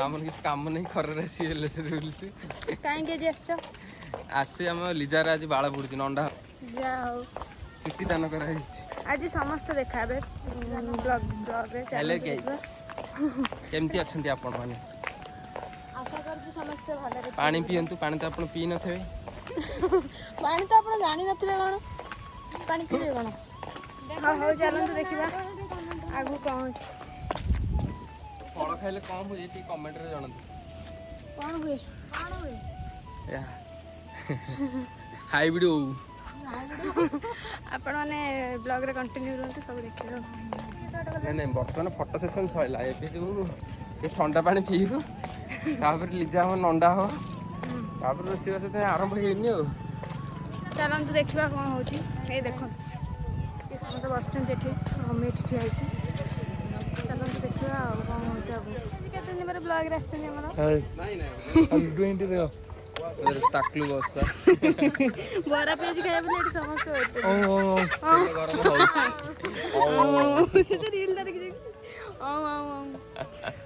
ଆମର କିଛି କାମ ନାହିଁ ଖରାରେ ଆସି ହେଲେ ସେ ବୁଲୁଛି। କାହିଁକି ଆଜି ଆସିଛ? ଆସି ଆମ ଲିଜାର ଆଜି ବାଳ ପଡୁଛି ନଣ୍ଡା ଯାହା ହଉ ଚିଠି ଦାନ କରାଯାଇଛି। ଆଜି ସମସ୍ତେ ଦେଖା ହେବେ ବ୍ଲଗରେ ଚାଲନ୍ତୁ ଦେଖିବା। କେମିତି ଅଛନ୍ତି ଆପଣ ମାନେ? ଆଶା କରୁଛି ସମସ୍ତେ ଭଲରେ ପାଣି ପିଅନ୍ତୁ, ପାଣି ତ ଆପଣ ପିଇ ନଥିବେ। ପାଣି ତ ଆପଣ ଜାଣିନଥିବେ କ'ଣ ପାଣି ପିଇବେ କ'ଣ? ହଉ ହଉ ଚାଲନ୍ତୁ ଦେଖିବା ଆଗକୁ କ'ଣ ଅଛି। ଫଳ ଖାଇଲେ କ'ଣ ହୁଏ ଟିକେ କମେଣ୍ଟରେ ଜଣାନ୍ତୁ। କ'ଣ ହୁଏ? ହାଇବ୍ରିଡ ହଉ ଆପଣ ମାନେ ବ୍ଲଗରେ କଣ୍ଟିନ୍ୟୁ ରୁହନ୍ତୁ ସବୁ ଦେଖିବେ। ନାଇଁ ନାଇଁ ବର୍ତ୍ତମାନ ଫଟୋ ସେସନ୍ ସରିଲା। ଏବେ ଯୋଉ ଏ ଥଣ୍ଡା ପାଣି ପିଇବୁ ତାପରେ ଲିଜା ହବ ନଣ୍ଡା ହବ ତାପରେ ରୋଷେଇବାସ ଆରମ୍ଭ ହେଇନି ଆଉ। ଚାଲନ୍ତୁ ଦେଖିବା କ'ଣ ହେଉଛି। ଏଇ ଦେଖନ୍ତୁ ଏ ସମସ୍ତେ ବସିଛନ୍ତି ଏଠି, ମମି ଏଠି ଠିଆ ହେଇଛି। ଚାଲନ୍ତୁ ଦେଖିବା ଆଉ କ'ଣ ହେଉଛି ଆଗକୁ। କେତେ ଦିନ ପରେ ବ୍ଲଗରେ ଆସିଛନ୍ତି ଆମର। ତାକ୍ଲୁ ବସ୍ ବା ବରା ପିଆଜି ଖାଇବା ବୋଲି ଏଠି ସମସ୍ତେ ୱେଟ୍ ସେ ଯୋଉ ରିଲ୍ଟା ଦେଖିଛି।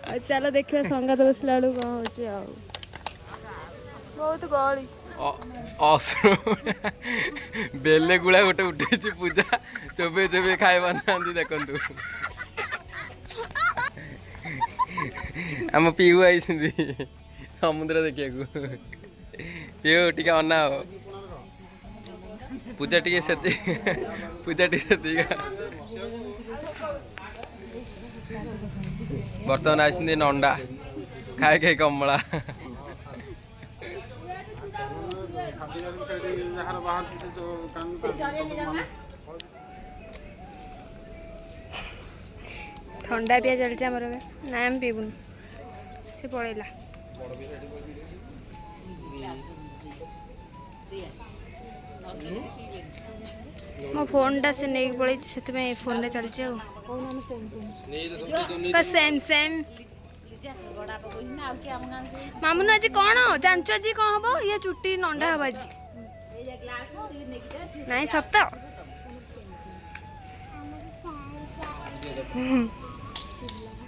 ଆଉ ଚାଲ ଦେଖିବା ସଙ୍ଗାତ ବସିଲା ବେଳକୁ କ'ଣ ହେଉଛି ଆଉ। ବହୁତ ଗହଳି। ବେଲେ ଗୁଳା ଗୋଟେ ଉଠେଇଛି ପୂଜା ଚୋବେଇ ଚୋବେଇ ଖାଇ ପାରୁନାହାନ୍ତି ଦେଖନ୍ତୁ। ଆମ ପିଉ ଆଇଛନ୍ତି ସମୁଦ୍ର ଦେଖିବାକୁ। ପିଉ ଟିକେ ଅନାଅ ପୂଜା ଟିକେ ସେତି ପୂଜା ଟିକେ ସେତିକି। ବର୍ତ୍ତମାନ ଆସିଛନ୍ତି ନଣ୍ଡା ଖାଇ ଖାଇ କମଳା। ଥଣ୍ଡା ପିଆ ଚାଲିଛି ଆମର ଏବେ। ନାଇଁ ଆମେ ପିଇବୁନି, ସେ ପଳେଇଲା। ମୋ ଫୋନ୍ଟା ସେ ନେଇକି ପଳେଇଛି, ସେଥିପାଇଁ ଫୋନ୍ରେ ଚାଲିଛି ଆଉ। ସେମ୍ ସେମ୍ ମାମୁନୁ ଆଜି କ'ଣ ଜାଣିଛୁ? ଆଜି କ'ଣ ହବ? ଇଏ ଚୁଟି ନଣ୍ଡା ହବ ଆଜି। ନାଇଁ ସତ।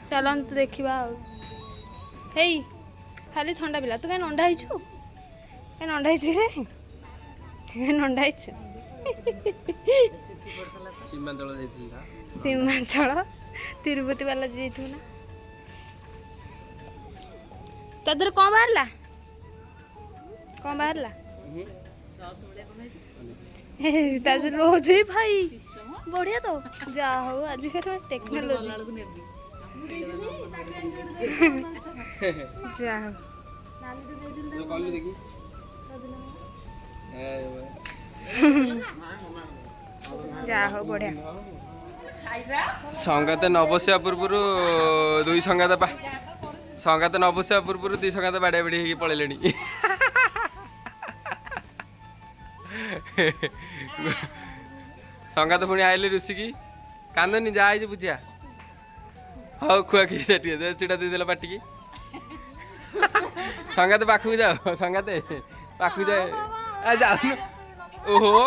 ଚାଲନ୍ତୁ ଦେଖିବା ଆଉ। ହେଇ ଖାଲି ଥଣ୍ଡା ପିଲା, ତୁ କାହିଁ ନଣ୍ଡା ହେଇଛୁ? କାହିଁ ନଣ୍ଡା ହେଇଛୁ ରେ? ନଣ୍ଡା ହେଇଛୁ? ସୀମାଞ୍ଚଳ ତିରୁପତି ବାଲାଜୀ ଯାଇଥିବୁ ନା? ତା ଦେହରେ କ'ଣ ବାହାରିଲା? କ'ଣ ବାହାରିଲା? ତା ଦେହରେ ରହୁଛି ଭାଇ ବଢିଆ ତ। ଯାହା ହଉ ଆଜିକାଲି ଟେକ୍ନୋଲୋଜି। ଯାହା ହଉ ଯାହା ହଉ ବଢିଆ। ସଙ୍ଗାତ ନ ବସିବା ପୂର୍ବରୁ ଦୁଇ ସଙ୍ଗାତ ସଙ୍ଗାତ ନ ବସିବା ପୂର୍ବରୁ ଦୁଇ ସଙ୍ଗାତ ବାଡ଼ିଆ ବାଡ଼ି ହେଇକି ପଳେଇଲେଣି। ସଙ୍ଗାତ ପୁଣି ଆଇଲେ ରୁଷିକି କାନ୍ଦନି ଯାହା ହେଇଛି ବୁଝିଆ। ହଉ ଖୁଆଖି ଟିକେ ଚୁଡ଼ା ଦେଇଦେଲା ପାଟିକି। ସଙ୍ଗାତ ପାଖକୁ ଯାଅ, ସଙ୍ଗାତ ପାଖକୁ ଯାଏ ଯାଉନୁ। ଓହୋ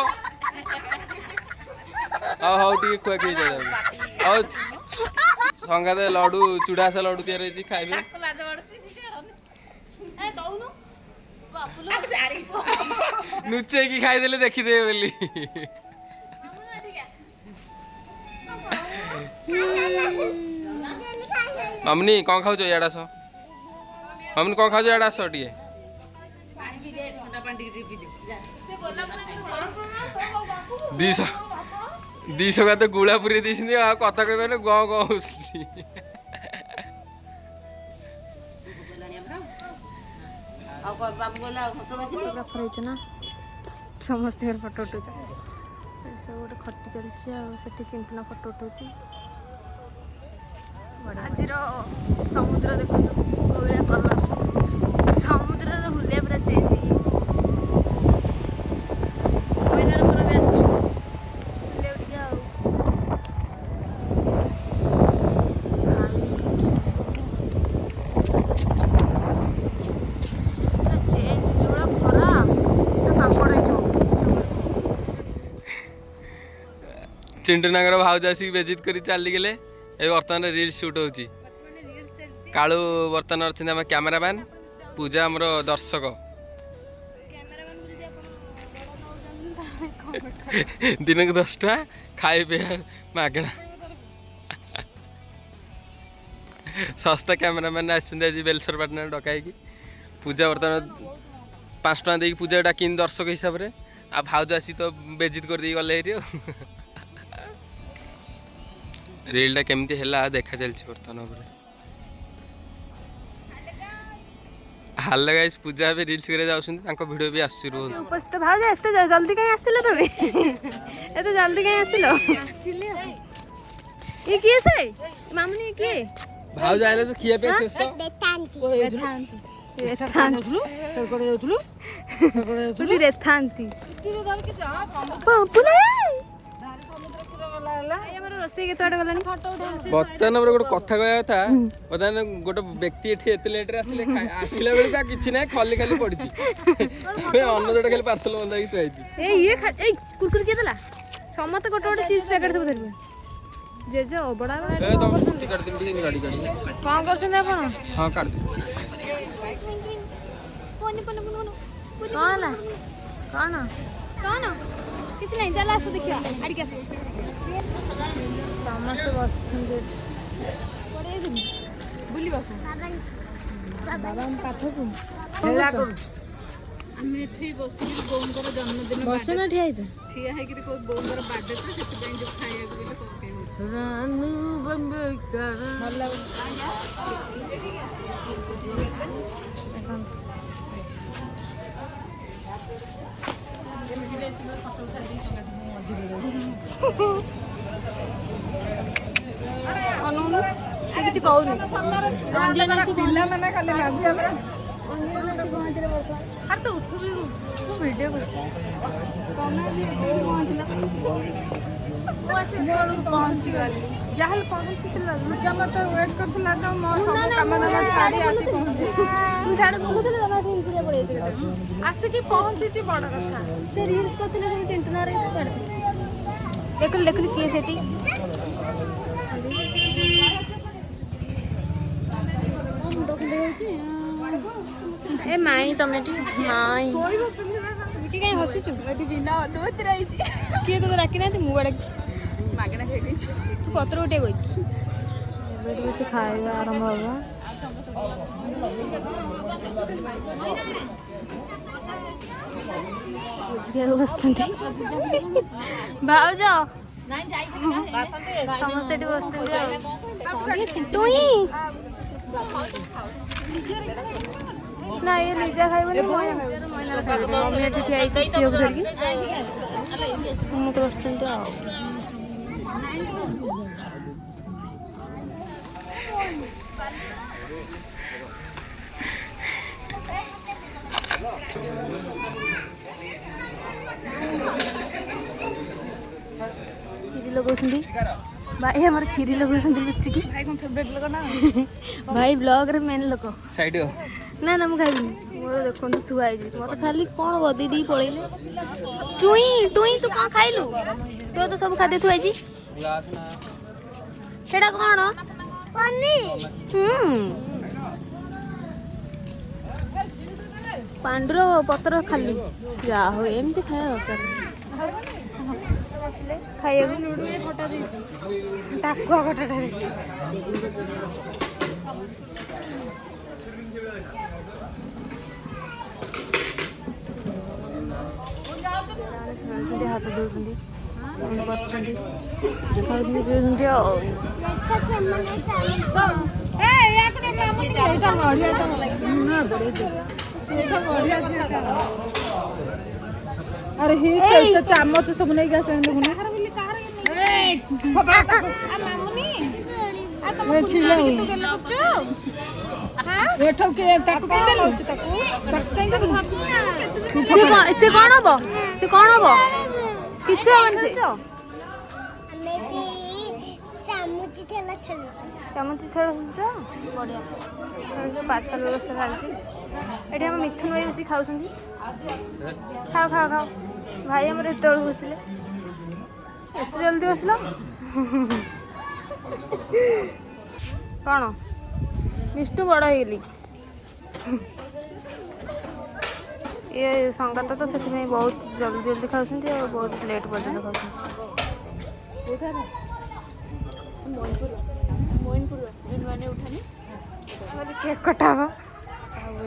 ହଉ ହଉ ଟିକେ ଖୁଆଖି ହେଇଯାଉ। ହଉ ସଙ୍ଗାତ ଲଡୁ ଚୁଡ଼ାସ ଲଡୁ ତିଆରି ହେଇଛି ଖାଇବେ। ଲୁଚେଇକି ଖାଇଦେଲେ ଦେଖିଦେବେ ବୋଲି। ମାମୁନି କ'ଣ ଖାଉଛ? ଇଆଡ଼େ ଆସ। ମାମୁନି କ'ଣ ଖାଉଛ? ଇଆଡ଼େ ଆସ ଟିକେ। ଦି ସଙ୍ଗାତ ଗୁଳା ପୁରେଇ ଦେଇଛନ୍ତି ଆଉ କଥା କହିବାରେ ଗଁ ଗଁ ହଉଛନ୍ତି। ସମସ୍ତଙ୍କର ଫଟୋ ଉଠୁଛ। ସବୁ ଗୋଟେ ଖଟି ଚାଲିଛି ଆଉ ସେଠି ଚିମ୍ପୁନା ଫଟୋ ଉଠଉଛି। ଆଜିର ସମୁଦ୍ର ଦେଖନ୍ତୁ କୋଉ ଭଳିଆ କଲର। ସମୁଦ୍ରର ହୁଲିଆ ପୁରା ଚେଞ୍ଜ ହେଇଯାଇଛି। ମଇନାର ମୋର ବି ଆସୁଛୁ ବୁଲିବାକୁ ଟିକେ ଆଉ। ପୁରା ଚେଞ୍ଜ ଯୋଉଭଳିଆ ଖରା ପାମ୍ପଡ଼ ହେଇଯିବ। ଚିଣ୍ଟୁନାଙ୍କର ଭାଉଜ ଆସିକି ବେଜିତ କରି ଚାଲିଗଲେ। ଏବେ ବର୍ତ୍ତମାନ ରିଲ୍ସ ସୁଟ୍ ହଉଛି। ବର୍ତ୍ତମାନ ରିଲ୍ସ ଚାଲିଛି। कालू बर्तमान अच्छे आम कैमेरामैन पूजा आमर दर्शक दिन को 10 टका खाए पे मागणा सस्ता कैमेरामैन आज बेलसर पाटना डकाई पूजा बर्तमान 5 टका देकी पूजा डाकिन दर्शक हिसाब से आ भाउज आसी तो बेजित कर दी गले रीलटा केमती है देखा चलती बर्तमान हाल गाइस पूजा भी रील्स करे जाउछन वीडियो भी आसु रोज उपस्थित भाउज एते जल्दी कहीं आसिलो तबे एते जल्दी कहीं आसिलो आसिले ये किए से मामनी ये किए भाउज आइले तो खिया पे शेष रेथांती चल कोडे जाउथलु तुझी रेथांती बापुले बर्तमान गोटे कथा कहया था बर्तमान गोटे व्यक्ति एत लेट आसला बेलू कि ना खाली खाली पड़ी अन्न जोटा खाली पार्सल बंधा थी कुरकुरी किए देला समस्त गोटे गोटे चिप्स पैकेट सब धरबे जेजे ओबडा कौन करछन आपण हां काट कौन कौन कौन किछ नहीं चल आस देखिया आड़ी के आस समस्त बस पड़े दिन बुलिबा को बाबा हम पाठ को खेला करू हम एठी बसी बोंगर जन्मदिन बस ना ठिया छै ठिया है कि को बोंगर बर्थडे था सेति पई जो खाया को बोले सब के रानू बम्बे कर भल अनुनु किछ कहउनी अंजन आसी पिल्ला माने खाली भाबी हमरा अंजन आसी पहुंच रे बरका हर तो उठ भी तू वीडियो कर कमे भी पहुंचला वो ऐसे पहुंच गली जहल पहुंचतिला मुझा मत वेट करथला त म सब काम दाम सारी आसी पहुंच तू साडे बोलथले तमा से इंतरिया पड़े छै आसे की पहुंची छी बड़ कथा से रील्स करथले से चिंटना रे साडे देखल देखल किए सेठी ए माई तमेटी माई मिकी काई हसी छु एटी बिना अनुमति रही छी के तो राखी ना मु बड़ मागना खाई दी तू पत्र उठे गई बेटी बस खाଇବା आरंभ होगा बुझगे बसंती भाउज नहीं जाई समस्त एटी बसंती टुई ना ये लीजा खाइबनी महीना खाइबनी मम्मी एठी ठिया आइछि झियोक धरकी मत बसचंती आ खीरी लगोसंदी भाई हमारे खीरी लगोसंदी लुच्ची की भाई कोन फेवरेट लोग ना भाई ब्लॉग रे मेन लोग साइड ना ना मु खाइबनी मोर देखो तू आई जी मत खाली कोन गदी दी पळेले टुई टुई तू का खाइलु तो सब खादे तू आई जी ग्लास ना केडा कोन पन्नी पांडुर पत्र खाली जा हो एमती खाया दरकार खाइए टाकुआ कटाटा हाथ दौरान बसुँच अरे हे चामच सब नहीं गया चामच खेल बढ़िया पार्सल व्यवस्था चलती ये मिथुन भाई बस खाऊ खाओ खाओ खाओ भाई आम एत बसले एत जल्दी बसल कौन मिष्टू बड़ होली ये संगात तो से बहुत जल्दी जल्दी खाऊँ और बहुत लेट पर्यटन खाऊँ केक कटा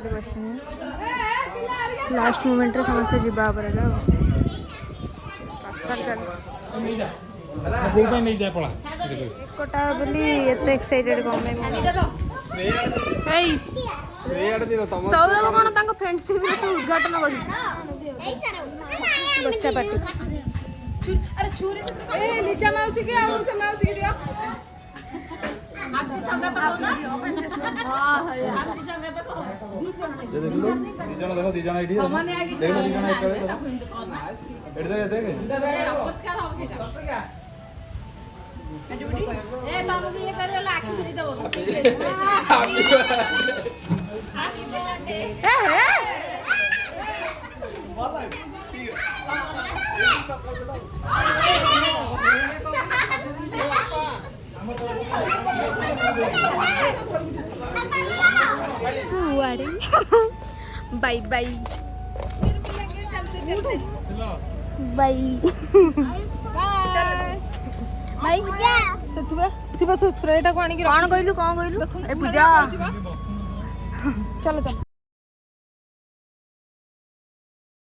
बस लास्ट मोमेंट समस्ते जीवा कटा बोली एत एक्साइटेड कौन सौरभ कौन तक फ्रेंडशिप उद्घाटन कर बच्चा पार्टी लिजा मौसी के मौसी के दियो बाय बाय बाय बाय स्प्रेटा को कौन कहलु ए पूजा चलो चलो